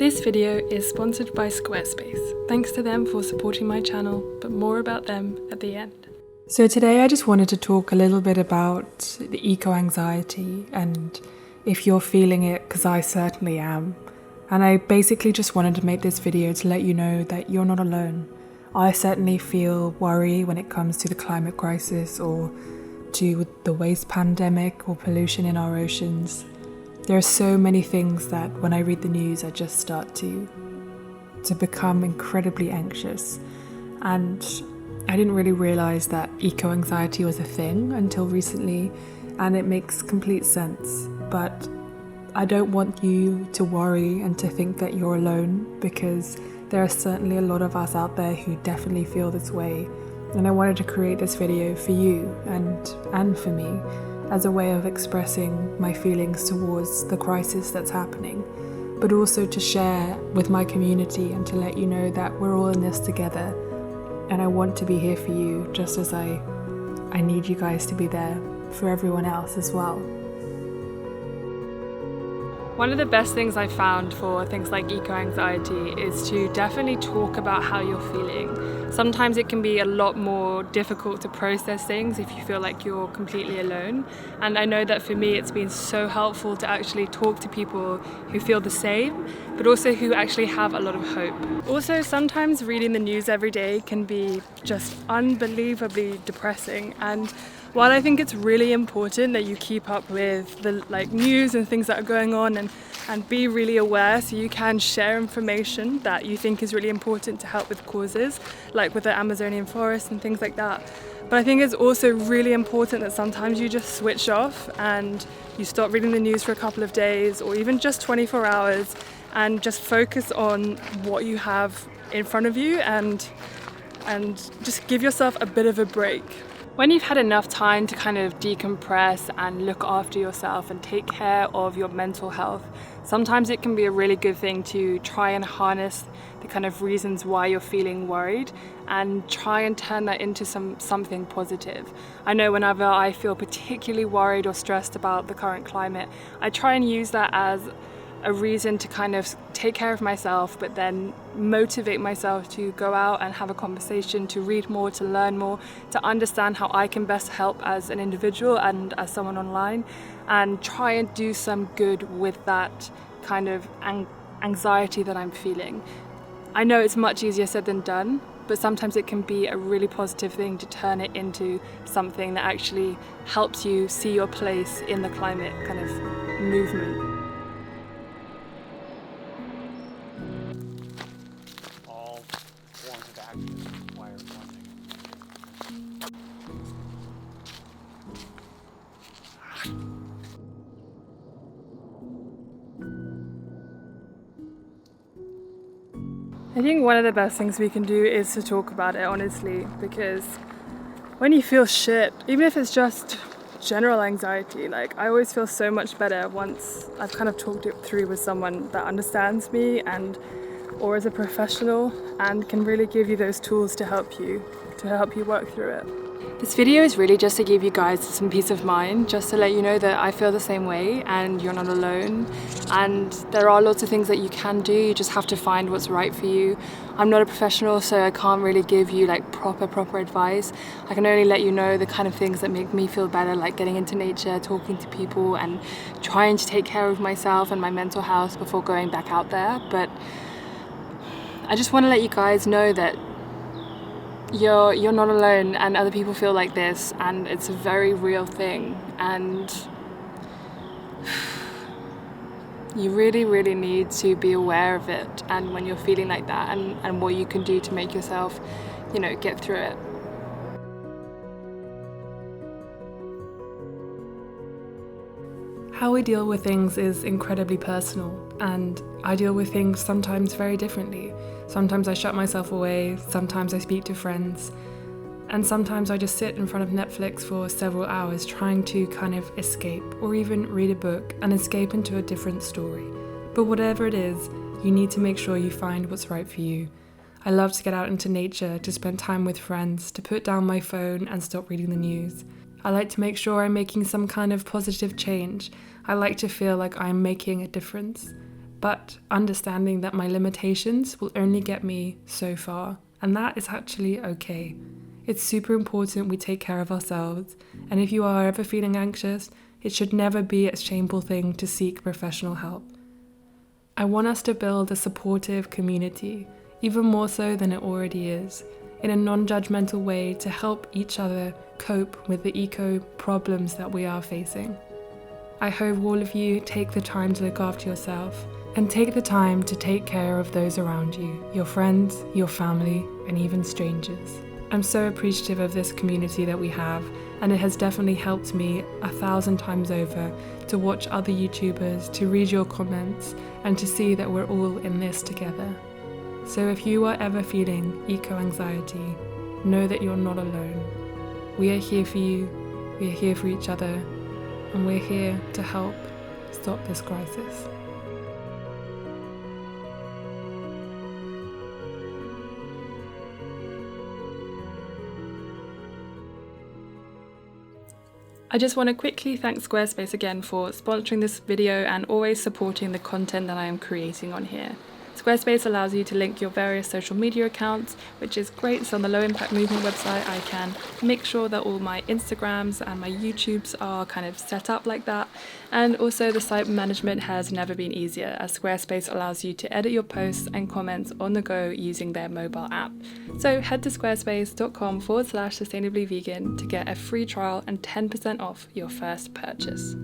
This video is sponsored by Squarespace. Thanks to them for supporting my channel, but more about them at the end. So today I just wanted to talk a little bit about the eco-anxiety and if you're feeling it, because I certainly am. And I basically just wanted to make this video to let you know that you're not alone. I certainly feel worry when it comes to the climate crisis or to the waste pandemic or pollution in our oceans. There are so many things that when I read the news I just start to become incredibly anxious, and I didn't really realise that eco-anxiety was a thing until recently, and it makes complete sense. But I don't want you to worry and to think that you're alone, because there are certainly a lot of us out there who definitely feel this way, and I wanted to create this video for you and for me as a way of expressing my feelings towards the crisis that's happening, but also to share with my community and to let you know that we're all in this together, and I want to be here for you just as I need you guys to be there for everyone else as well. One of the best things I found for things like eco-anxiety is to definitely talk about how you're feeling. Sometimes it can be a lot more difficult to process things if you feel like you're completely alone. And I know that for me it's been so helpful to actually talk to people who feel the same, but also who actually have a lot of hope. Also, sometimes reading the news every day can be just unbelievably depressing. And while I think it's really important that you keep up with the news and things that are going on and be really aware so you can share information that you think is really important to help with causes, like with the Amazonian forest and things like that. But I think it's also really important that sometimes you just switch off and you stop reading the news for a couple of days or even just 24 hours and just focus on what you have in front of you and just give yourself a bit of a break. When you've had enough time to kind of decompress and look after yourself and take care of your mental health, sometimes it can be a really good thing to try and harness the kind of reasons why you're feeling worried and try and turn that into something positive. I know whenever I feel particularly worried or stressed about the current climate, I try and use that as a reason to kind of take care of myself, but then motivate myself to go out and have a conversation, to read more, to learn more, to understand how I can best help as an individual and as someone online, and try and do some good with that kind of anxiety that I'm feeling. I know it's much easier said than done, but sometimes it can be a really positive thing to turn it into something that actually helps you see your place in the climate kind of movement. I think one of the best things we can do is to talk about it honestly, because when you feel shit, even if it's just general anxiety, I always feel so much better once I've kind of talked it through with someone that understands me or as a professional and can really give you those tools to help you work through it. This video is really just to give you guys some peace of mind, just to let you know that I feel the same way and you're not alone, and there are lots of things that you can do. You just have to find what's right for you. I'm not a professional, so I can't really give you proper advice. I can only let you know the kind of things that make me feel better, like getting into nature, talking to people and trying to take care of myself and my mental health before going back out there. But I just want to let you guys know that you're not alone and other people feel like this, and it's a very real thing, and you really need to be aware of it and when you're feeling like that and what you can do to make yourself, get through it. How we deal with things is incredibly personal, and I deal with things sometimes very differently. Sometimes I shut myself away, sometimes I speak to friends, and sometimes I just sit in front of Netflix for several hours trying to kind of escape, or even read a book and escape into a different story. But whatever it is, you need to make sure you find what's right for you. I love to get out into nature, to spend time with friends, to put down my phone and stop reading the news. I like to make sure I'm making some kind of positive change. I like to feel like I'm making a difference. but understanding that my limitations will only get me so far, and that is actually okay. It's super important we take care of ourselves, and if you are ever feeling anxious, it should never be a shameful thing to seek professional help. I want us to build a supportive community, even more so than it already is, in a non-judgmental way to help each other cope with the eco problems that we are facing. I hope all of you take the time to look after yourself and take the time to take care of those around you, your friends, your family, and even strangers. I'm so appreciative of this community that we have, and it has definitely helped me 1,000 times over to watch other YouTubers, to read your comments, and to see that we're all in this together. So if you are ever feeling eco-anxiety, know that you're not alone. We are here for you, we are here for each other, and we're here to help stop this crisis. I just want to quickly thank Squarespace again for sponsoring this video and always supporting the content that I am creating on here. Squarespace allows you to link your various social media accounts, which is great. So on the Low Impact Movement website, I can make sure that all my Instagrams and my YouTubes are kind of set up like that. And also the site management has never been easier, as Squarespace allows you to edit your posts and comments on the go using their mobile app. So head to squarespace.com/sustainablyvegan to get a free trial and 10% off your first purchase.